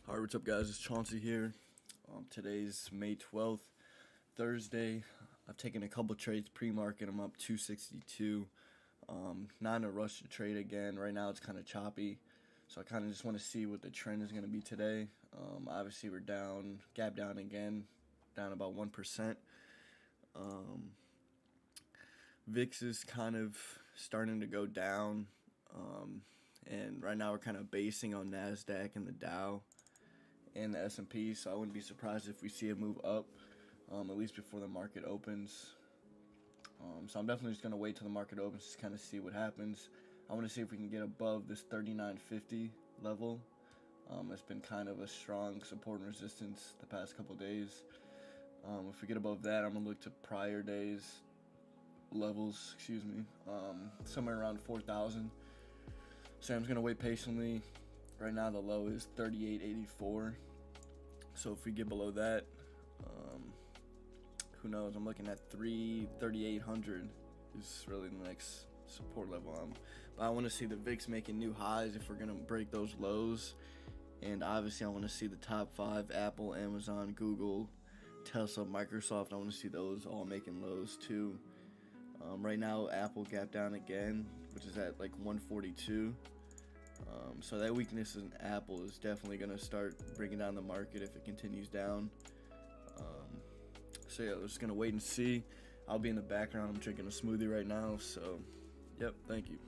Alright, what's up guys, it's Chauncey here. Today's May 12th, Thursday. I've taken a couple trades pre-market. I'm up 262. Not in a rush to trade again. Right now it's kind of choppy, so I kind of just want to see what the trend is going to be today. Obviously we're down, gap down again, down about 1%. VIX is kind of starting to go down, and right now we're kind of basing on NASDAQ and the Dow and the S&P, so I wouldn't be surprised if we see a move up, at least before the market opens. So I'm definitely just going to wait till the market opens, just kind of see what happens. I want to see if we can get above this 39.50 level. It's been kind of a strong support and resistance the past couple days. If we get above that, I'm going to look to prior days levels, somewhere around 4,000. So I'm just going to wait patiently. Right now the low is 38.84. So if we get below that, who knows? I'm looking at 3,800 is really the next support level. But I want to see the VIX making new highs if we're going to break those lows. And obviously I want to see the top 5, Apple, Amazon, Google, Tesla, Microsoft. I want to see those all making lows too. Right now Apple gapped down again, which is at like 142. So that weakness in Apple is definitely going to start bringing down the market if it continues down. So yeah, we're just going to wait and see. I'll be in the background. I'm drinking a smoothie right now. So, yep, thank you.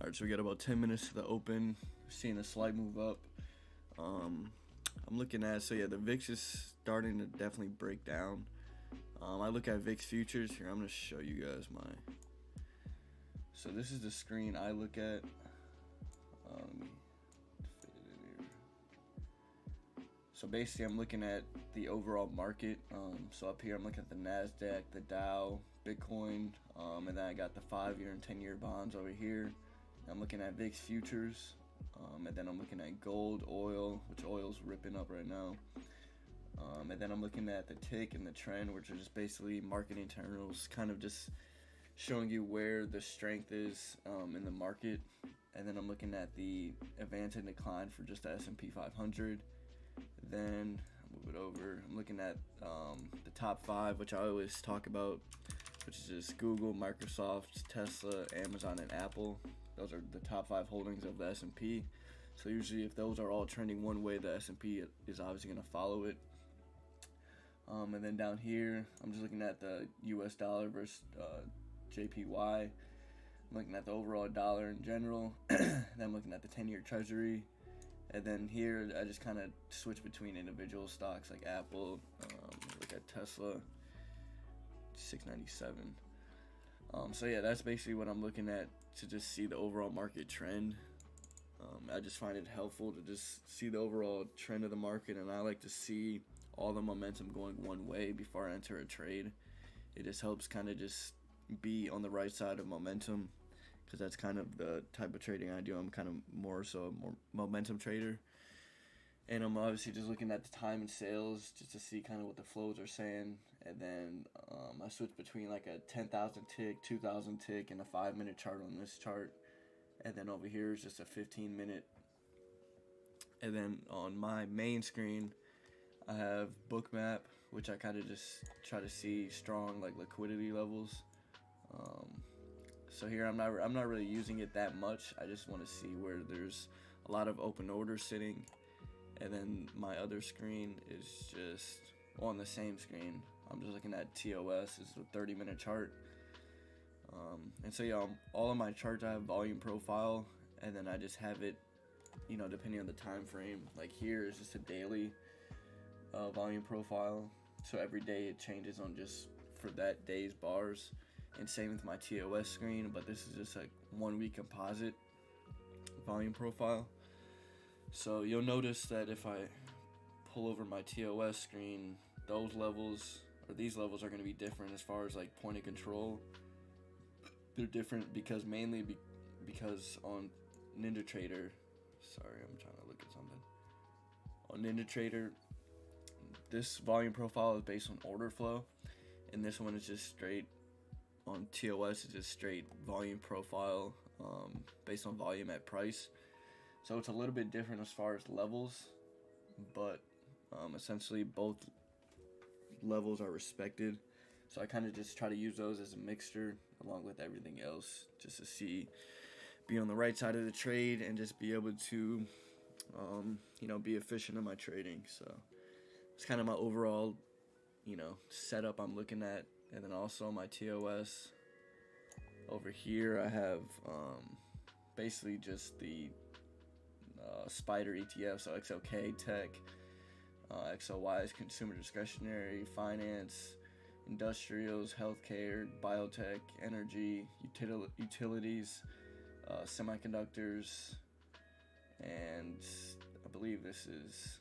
Alright, so we got about 10 minutes to the open. Seeing a slight move up. I'm looking at, so yeah, the VIX is starting to definitely break down. I look at VIX futures. Here, I'm going to show you guys so this is the screen I look at. Let me fit it in here. So basically, I'm looking at the overall market. So up here, I'm looking at the NASDAQ, the Dow, Bitcoin, and then I got the 5-year and 10-year bonds over here. I'm looking at VIX futures, and then I'm looking at gold, oil, which oil's ripping up right now. And then I'm looking at the tick and the trend, which are just basically market internals, kind of just showing you where the strength is in the market. And then I'm looking at the advance and decline for just the S&P 500. Then I'll move it over. I'm looking at the top 5, which I always talk about, which is just Google, Microsoft, Tesla, Amazon, and Apple. Those are the top 5 holdings of the S&P. So usually if those are all trending one way, the S&P is obviously going to follow it. And then down here, I'm just looking at the US dollar versus JPY. I'm looking at the overall dollar in general. Then I'm looking at the 10-year treasury. And then here, I just kind of switch between individual stocks like Apple. Look at Tesla, 697. So yeah, that's basically what I'm looking at to just see the overall market trend. I just find it helpful to just see the overall trend of the market, and I like to see all the momentum going one way before I enter a trade. It just helps kind of just be on the right side of momentum, because that's kind of the type of trading I do. I'm kind of more momentum trader, and I'm obviously just looking at the time and sales just to see kind of what the flows are saying. And then I switch between like a 10,000 tick, 2,000 tick, and a 5-minute chart on this chart. And then over here is just a 15-minute. And then on my main screen, I have Bookmap, which I kind of just try to see strong like liquidity levels. So here I'm not really using it that much. I just want to see where there's a lot of open orders sitting. And then my other screen is just on the same screen. I'm just looking at TOS. It's a 30-minute chart. And so yeah, all of my charts I have volume profile, and then I just have it, depending on the time frame. Like here is just a daily volume profile. So every day it changes on just for that day's bars. And same with my TOS screen, but this is just like 1 week composite volume profile. So you'll notice that if I pull over my TOS screen, those levels or these levels are going to be different as far as like point of control. They're different because because on NinjaTrader, sorry, I'm trying to look at something. On NinjaTrader, this volume profile is based on order flow, and this one is just straight. On TOS, it's just straight volume profile based on volume at price. So it's a little bit different as far as levels, but essentially both levels are respected. So I kind of just try to use those as a mixture along with everything else, just to be on the right side of the trade and just be able to, be efficient in my trading. So it's kind of my overall, setup I'm looking at. And then also my TOS over here, I have basically just the Spider ETF, so XLK, Tech, XLY is consumer discretionary, finance, industrials, healthcare, biotech, energy, utilities, semiconductors, and I believe this is,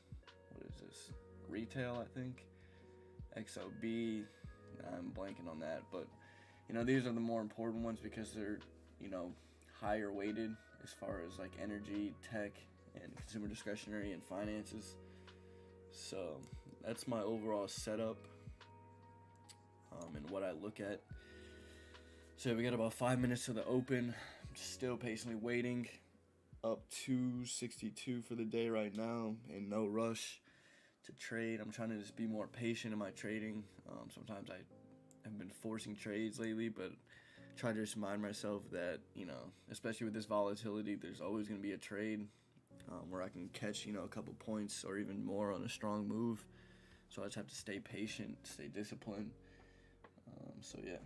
retail, I think, XOB. I'm blanking on that, but these are the more important ones because they're higher weighted as far as like energy, tech, and consumer discretionary and finances. So that's my overall setup and what I look at. So we got about 5 minutes to the open. I'm still patiently waiting. Up 262 for the day right now, and no rush to trade. I'm trying to just be more patient in my trading. Sometimes I have been forcing trades lately, but try to just remind myself that, especially with this volatility, there's always going to be a trade where I can catch, a couple points or even more on a strong move. So I just have to stay patient, stay disciplined. So yeah.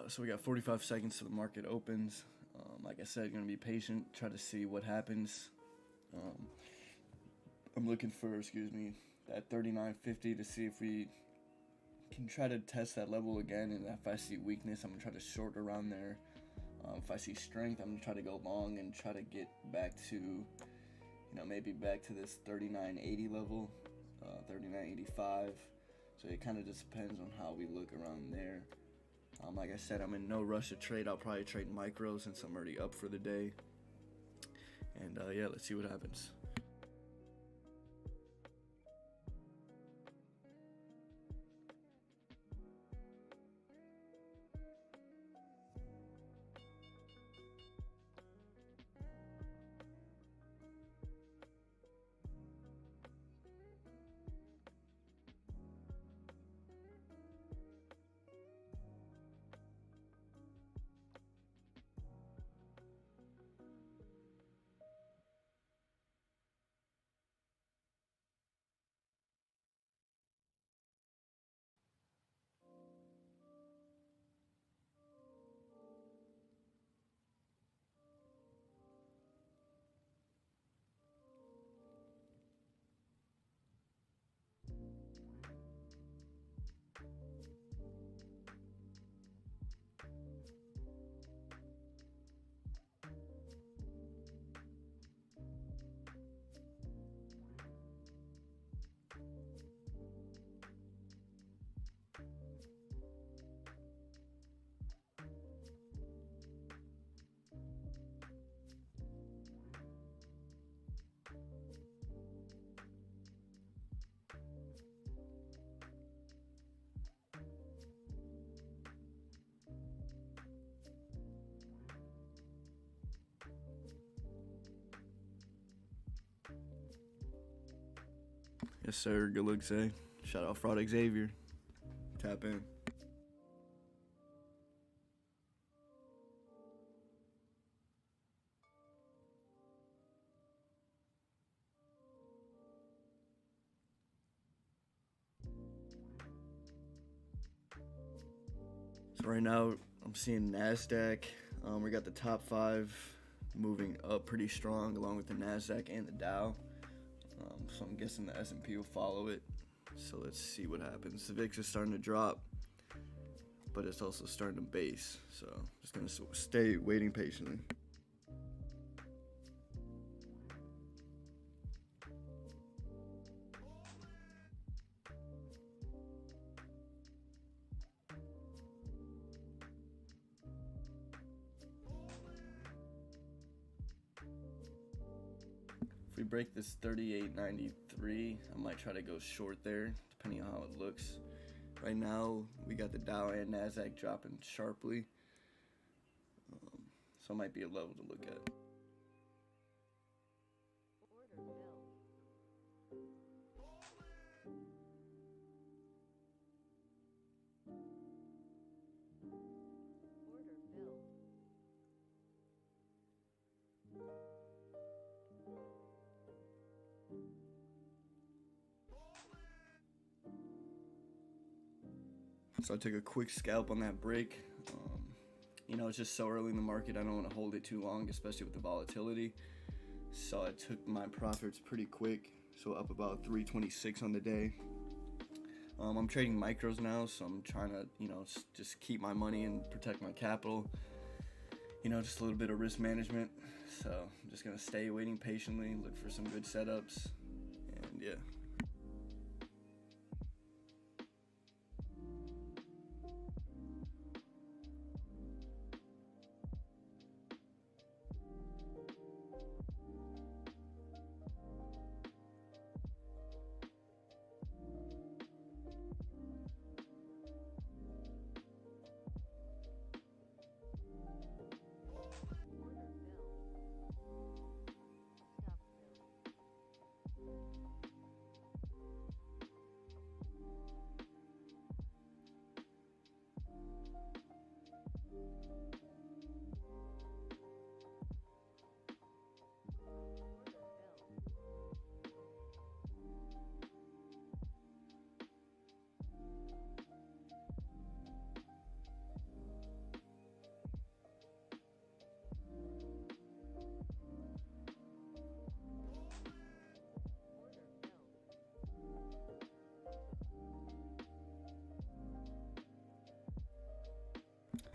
So we got 45 seconds till the market opens. Like I said, gonna be patient, try to see what happens. I'm looking for, that 39.50 to see if we can try to test that level again. And if I see weakness, I'm gonna try to short around there. If I see strength, I'm gonna try to go long and try to get back to, maybe back to this 39.80 level, 39.85. So it kind of just depends on how we look around there. Like I said, I'm in no rush to trade. I'll probably trade micro since I'm already up for the day. And yeah, let's see what happens. Yes, sir. Good luck, Zay. Shout out Fraud Xavier. Tap in. So right now, I'm seeing NASDAQ. We got the top 5 moving up pretty strong, along with the NASDAQ and the Dow. So I'm guessing the S&P will follow it. So let's see what happens. The VIX is starting to drop, but it's also starting to base. So just gonna stay waiting patiently. If we break this 38.93, I might try to go short there, depending on how it looks. Right now, we got the Dow and NASDAQ dropping sharply, so it might be a level to look at. So I took a quick scalp on that break. It's just so early in the market, I don't want to hold it too long, especially with the volatility. So I took my profits pretty quick, so up about 326 on the day. I'm trading micros now, so I'm trying to, just keep my money and protect my capital. Just a little bit of risk management. So I'm just gonna stay waiting patiently, look for some good setups, and yeah.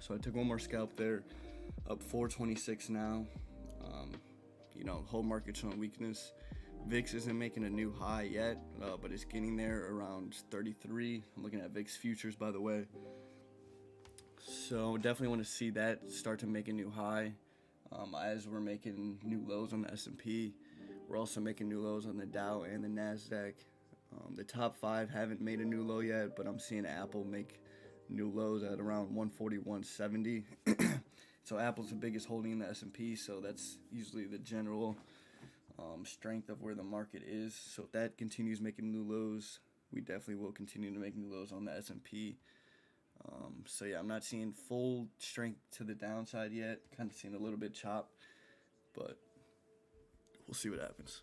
So I took one more scalp there, up 426 now. Whole market's on weakness. VIX isn't making a new high yet, but it's getting there around 33. I'm looking at VIX futures, by the way. So definitely want to see that start to make a new high. As we're making new lows on the S&P, we're also making new lows on the Dow and the NASDAQ. The top 5 haven't made a new low yet, but I'm seeing Apple make new lows at around 140, 170. So Apple's the biggest holding in the S&P, so that's usually the general strength of where the market is. So if that continues making new lows, we definitely will continue to make new lows on the S&P. So yeah, I'm not seeing full strength to the downside yet. Kind of seeing a little bit chop, but we'll see what happens.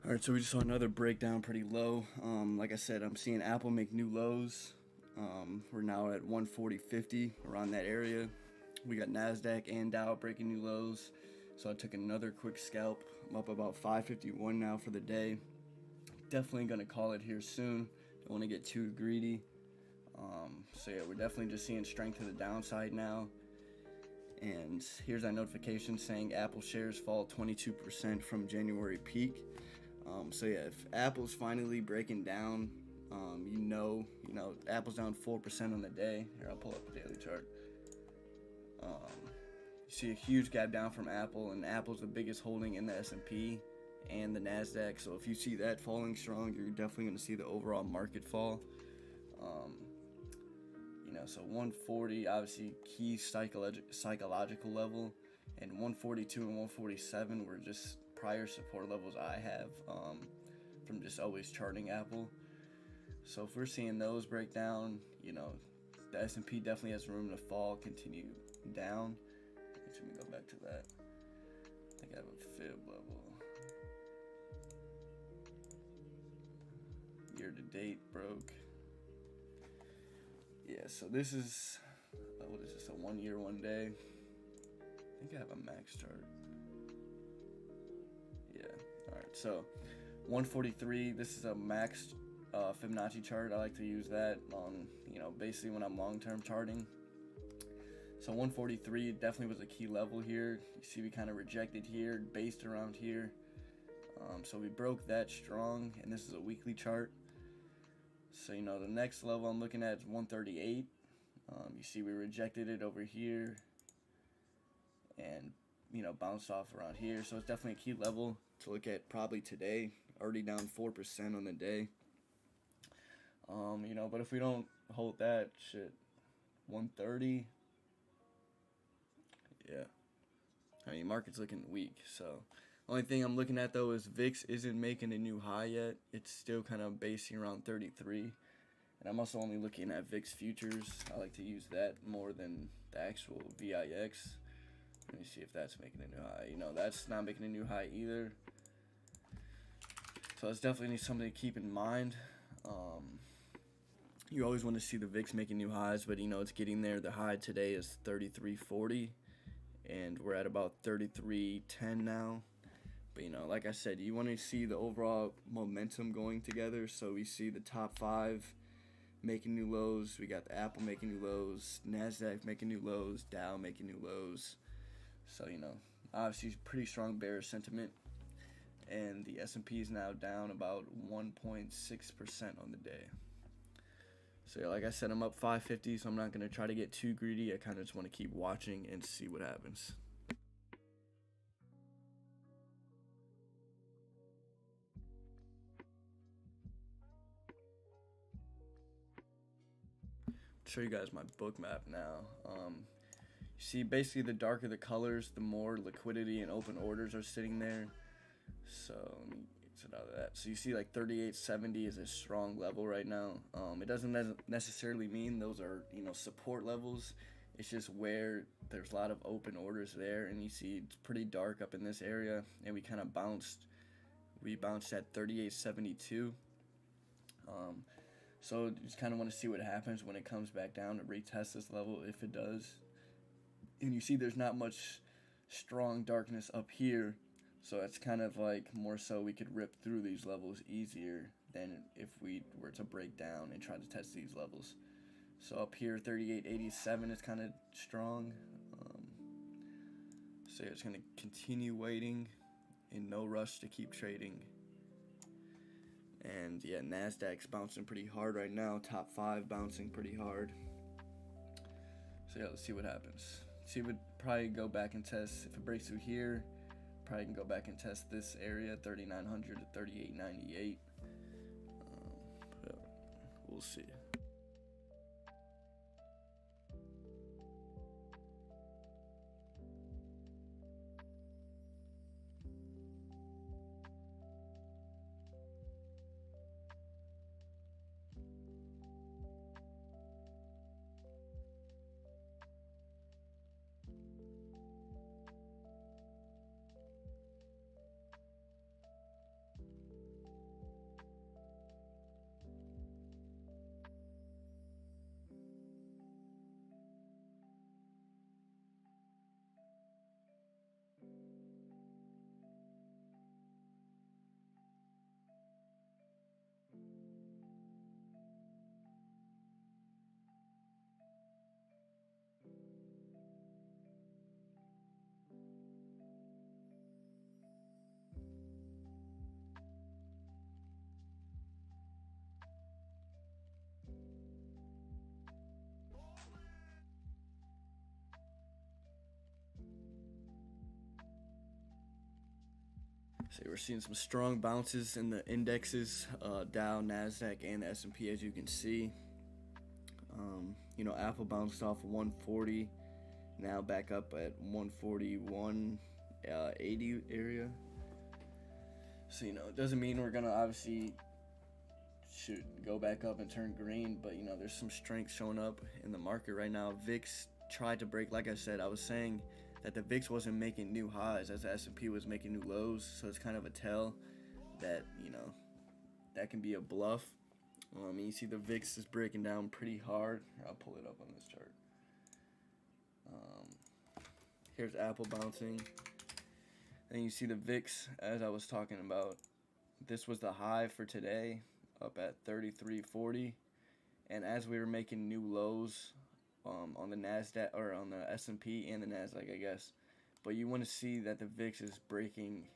All right, so we just saw another breakdown pretty low. Like I said, I'm seeing Apple make new lows. We're now at 140.50, around that area. We got NASDAQ and Dow breaking new lows. So I took another quick scalp. I'm up about 551 now for the day. Definitely going to call it here soon. Don't want to get too greedy. So yeah, we're definitely just seeing strength to the downside now. And here's our notification saying Apple shares fall 22% from January peak. So yeah, if Apple's finally breaking down, Apple's down 4% on the day. Here, I'll pull up the daily chart. You see a huge gap down from Apple, and Apple's the biggest holding in the S&P and the NASDAQ. So if you see that falling strong, you're definitely going to see the overall market fall. So 140, obviously key psychological level, and 142 and 147 were just prior support levels I have from just always charting Apple. So if we're seeing those break down, the S&P definitely has room to fall, continue down. Let me go back to that. I think I have a fib level. Year to date broke. Yeah, so this is, what is this, a 1 year, 1 day? I think I have a max chart. Yeah, all right, so 143, this is a max Fibonacci chart. I like to use that on, basically when I'm long-term charting. So 143 definitely was a key level here. You see we kind of rejected here, based around here. So we broke that strong, and this is a weekly chart. So, the next level I'm looking at is 138. You see we rejected it over here and, bounced off around here. So it's definitely a key level to look at probably today. Already down 4% on the day. But if we don't hold that shit, 130, yeah. I mean, market's looking weak. So only thing I'm looking at though is VIX isn't making a new high yet. It's still kind of basing around 33. And I'm also only looking at VIX futures. I like to use that more than the actual VIX. Let me see if that's making a new high. That's not making a new high either. So that's definitely something to keep in mind. You always want to see the VIX making new highs, but it's getting there. The high today is 33.40, and we're at about 33.10 now. But like I said, you want to see the overall momentum going together. So we see the top 5 making new lows. We got the Apple making new lows, NASDAQ making new lows, Dow making new lows. So obviously pretty strong bearish sentiment. And the S&P is now down about 1.6% on the day. So yeah, like I said, I'm up 550, so I'm not going to try to get too greedy. I kind of just want to keep watching and see what happens. Show you guys my book map now. You see basically the darker the colors, the more liquidity and open orders are sitting there. So let me exit out of that. So you see like 38.70 is a strong level right now. It doesn't necessarily mean those are support levels. It's just where there's a lot of open orders there, and you see it's pretty dark up in this area, and we kind of bounced. We bounced at 38.72. So you just kind of want to see what happens when it comes back down to retest this level, if it does. And you see there's not much strong darkness up here. So it's kind of like more so we could rip through these levels easier than if we were to break down and try to test these levels. So up here, 38.87 is kind of strong. So yeah, it's going to continue waiting in no rush to keep trading. And yeah, NASDAQ's bouncing pretty hard right now. Top 5 bouncing pretty hard. So yeah, let's see what happens. See, it would probably go back and test. If it breaks through here, probably can go back and test this area, 3,900 to 38.98. We'll see. So we're seeing some strong bounces in the indexes, Dow, NASDAQ, and the S&P, as you can see. Apple bounced off 140, now back up at 141.80 area. So it doesn't mean we're gonna obviously should go back up and turn green, but there's some strength showing up in the market right now. VIX tried to break. Like I said, I was saying that the VIX wasn't making new highs as the S&P was making new lows, so it's kind of a tell that that can be a bluff. You see the VIX is breaking down pretty hard. I'll pull it up on this chart. Here's Apple bouncing. Then you see the VIX, as I was talking about. This was the high for today. up at 33.40, and as we were making new lows on the Nasdaq, or on the S&P and the Nasdaq, I guess. But you want to see that the VIX is breaking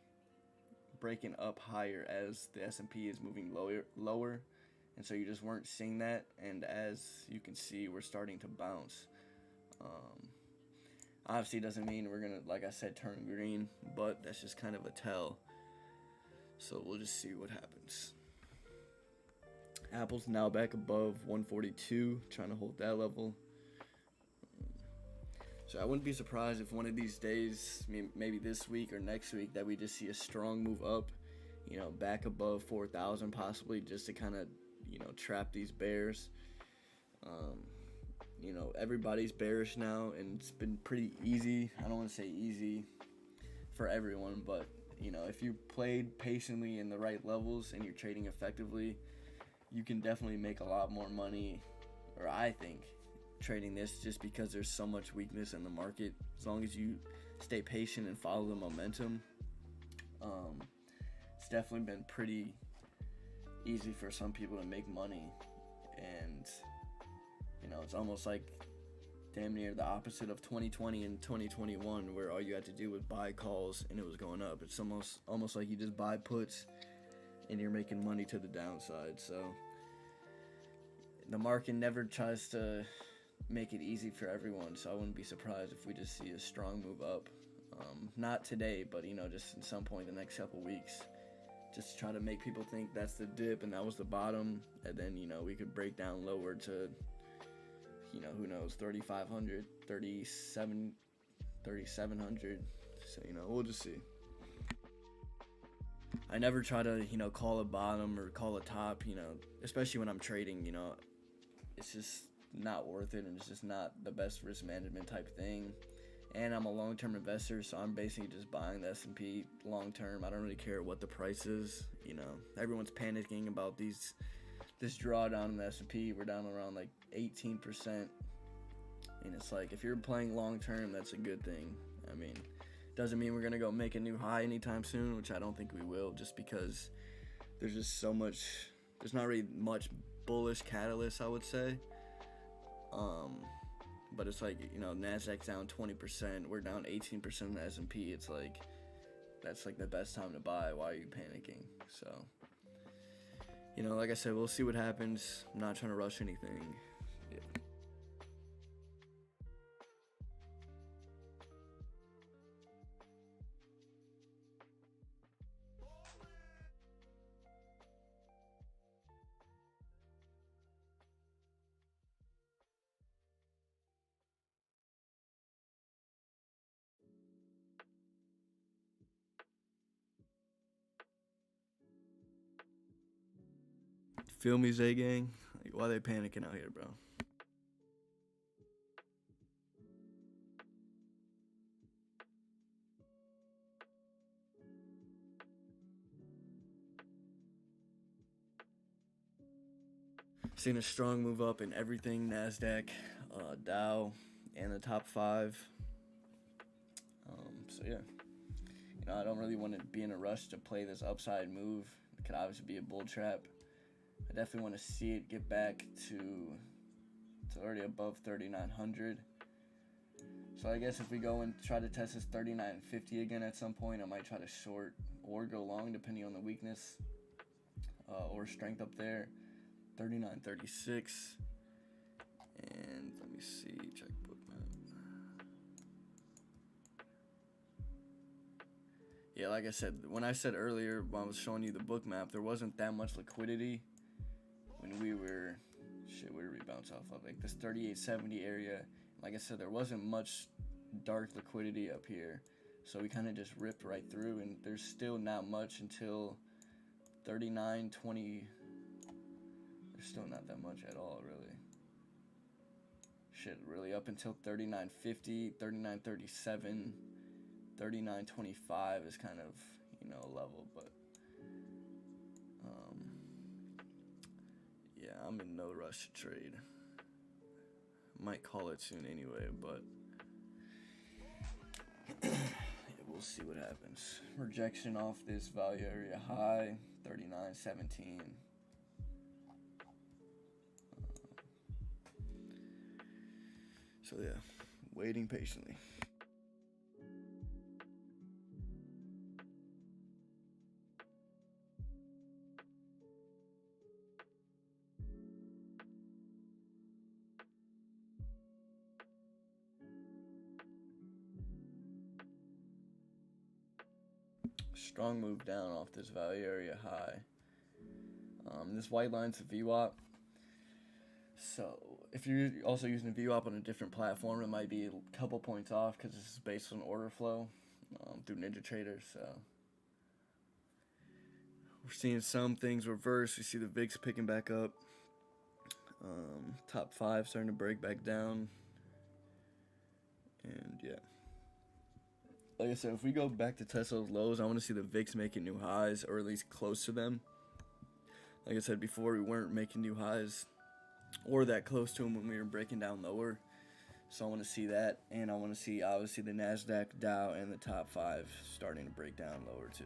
up higher as the S&P is moving lower, and so you just weren't seeing that. And as you can see, we're starting to bounce. Obviously, doesn't mean we're gonna, like I said, turn green, but that's just kind of a tell. So we'll just see what happens. Apple's now back above 142, trying to hold that level. So I wouldn't be surprised if one of these days, maybe this week or next week, that we just see a strong move up, back above 4,000 possibly, just to kind of, trap these bears. Everybody's bearish now, and it's been pretty easy. I don't want to say easy for everyone, but, if you played patiently in the right levels and you're trading effectively, you can definitely make a lot more money, or I think, trading this, just because there's so much weakness in the market. As long as you stay patient and follow the momentum, it's definitely been pretty easy for some people to make money. And it's almost like damn near the opposite of 2020 and 2021, where all you had to do was buy calls and it was going up. It's almost like you just buy puts and you're making money to the downside. So the market never tries to make it easy for everyone, so I wouldn't be surprised if we just see a strong move up. Not today, but just at some point in the next couple weeks, just to try to make people think that's the dip and that was the bottom, and then we could break down lower to who knows, 3,500, 3,700. So we'll just see. I never try to call a bottom or call a top, especially when I'm trading. It's just not worth it, and it's just not the best risk management type thing. And I'm a long-term investor, so I'm basically just buying the S&P long-term. I don't really care what the price is. Everyone's panicking about this drawdown in the S&P. We're down around like 18%, and it's like, if you're playing long-term, that's a good thing. I mean, doesn't mean we're gonna go make a new high anytime soon, which I don't think we will, just because there's just so much. There's not really much bullish catalyst, I would say. But it's like, Nasdaq's down 20%, we're down 18% in the S&P. It's like, that's like the best time to buy. Why are you panicking? So, like I said, we'll see what happens. I'm not trying to rush anything. Yeah. Feel me, Zay Gang? Like, why they panicking out here, bro? Seen a strong move up in everything: Nasdaq, Dow, and the top 5. So yeah, I don't really want to be in a rush to play this upside move. It could obviously be a bull trap. I definitely want to see it get back to already above 3,900. So I guess if we go and try to test this 3,950 again at some point, I might try to short or go long, depending on the weakness or strength up there. 3,936. And let me see, check book map. Yeah, like I said, when I said earlier, when I was showing you the book map, there wasn't that much liquidity when we were, where did we bounce off of? Like this 3870 area. Like I said, there wasn't much dark liquidity up here, so we kind of just ripped right through, and there's still not much until 3920. There's still not that much at all, really. Really up until 3950, 3937, 3925 is kind of, a level, but yeah, I'm in no rush to trade. Might call it soon anyway, but yeah, we'll see what happens. Rejection off this value area high, 3917. So yeah, waiting patiently. Strong move down off this value area high. This white line's a VWAP. So if you're also using a VWAP on a different platform, it might be a couple points off because this is based on order flow through NinjaTrader. So we're seeing some things reverse. We see the VIX picking back up. Top 5 starting to break back down. And yeah. Like I said, if we go back to test those lows, I want to see the VIX making new highs, or at least close to them. Like I said before, we weren't making new highs or that close to them when we were breaking down lower. So I want to see that, and I want to see, obviously, the NASDAQ, Dow, and the top 5 starting to break down lower too.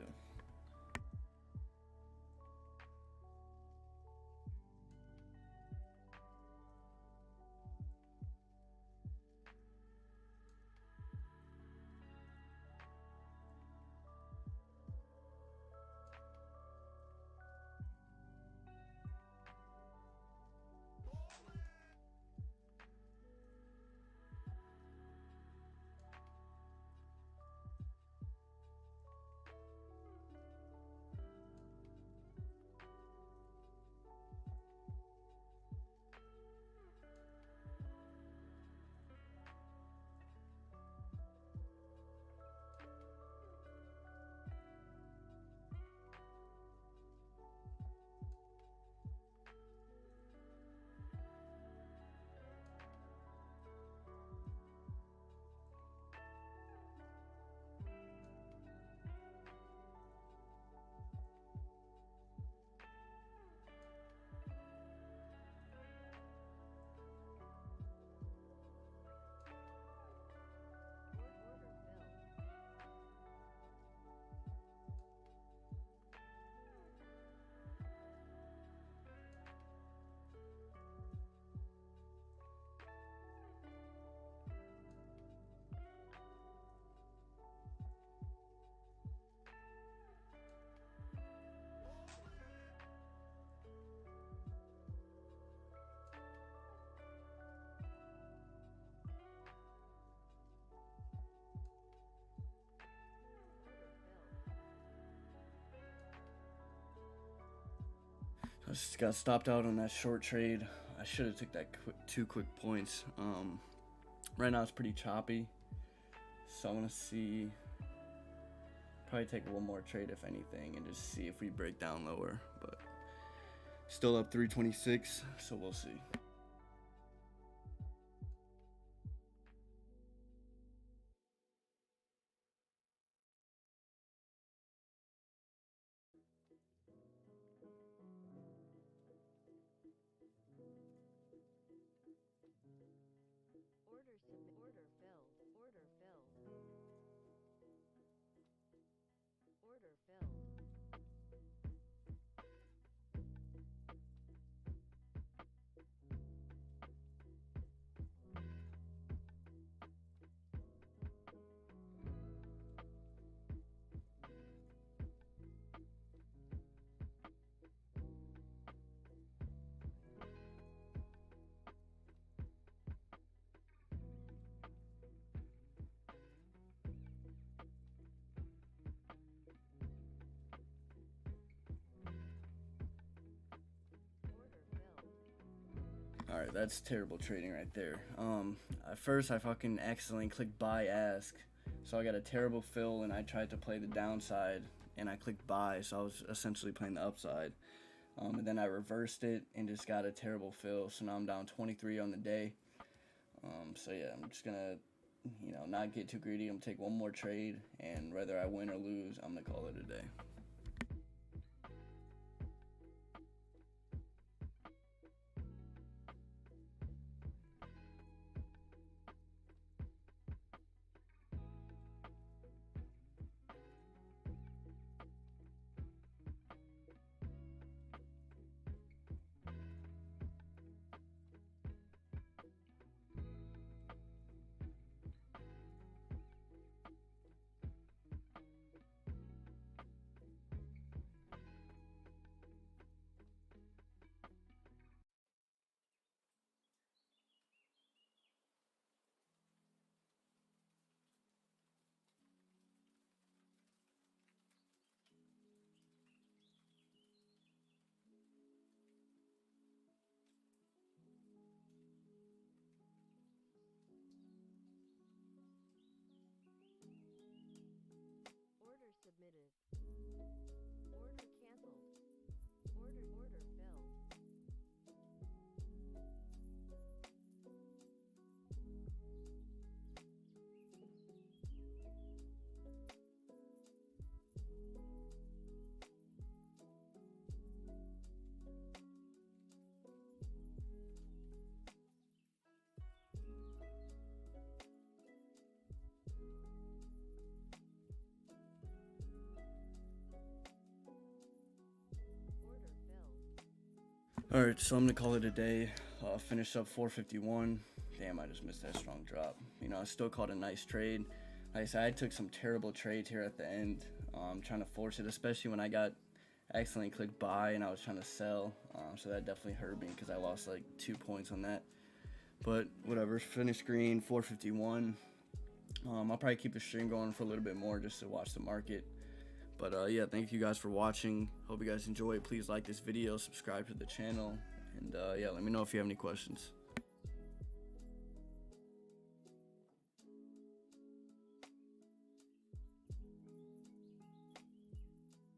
I just got stopped out on that short trade. I should have took that 2 quick points. Right now it's pretty choppy, so I want to see, probably take one more trade if anything, and just see if we break down lower. But still up 326, so we'll see. Alright, that's terrible trading right there. At first I fucking accidentally clicked buy ask, so I got a terrible fill, and I tried to play the downside, and I clicked buy, so I was essentially playing the upside. And then I reversed it and just got a terrible fill, so now I'm down 23 on the day. So yeah, I'm just gonna, not get too greedy. I'm gonna take one more trade, and whether I win or lose, I'm gonna call it a day. Alright, so I'm gonna call it a day. Finished up 451. Damn, I just missed that strong drop. You know, I still called a nice trade. Like I said, I took some terrible trades here at the end. Trying to force it, especially when I got accidentally clicked buy and I was trying to sell. So that definitely hurt me because I lost like 2 points on that. But whatever, finished green, 451. I'll probably keep the stream going for a little bit more just to watch the market. But yeah, thank you guys for watching. Hope you guys enjoy it. Please like this video, subscribe to the channel, and yeah, let me know if you have any questions.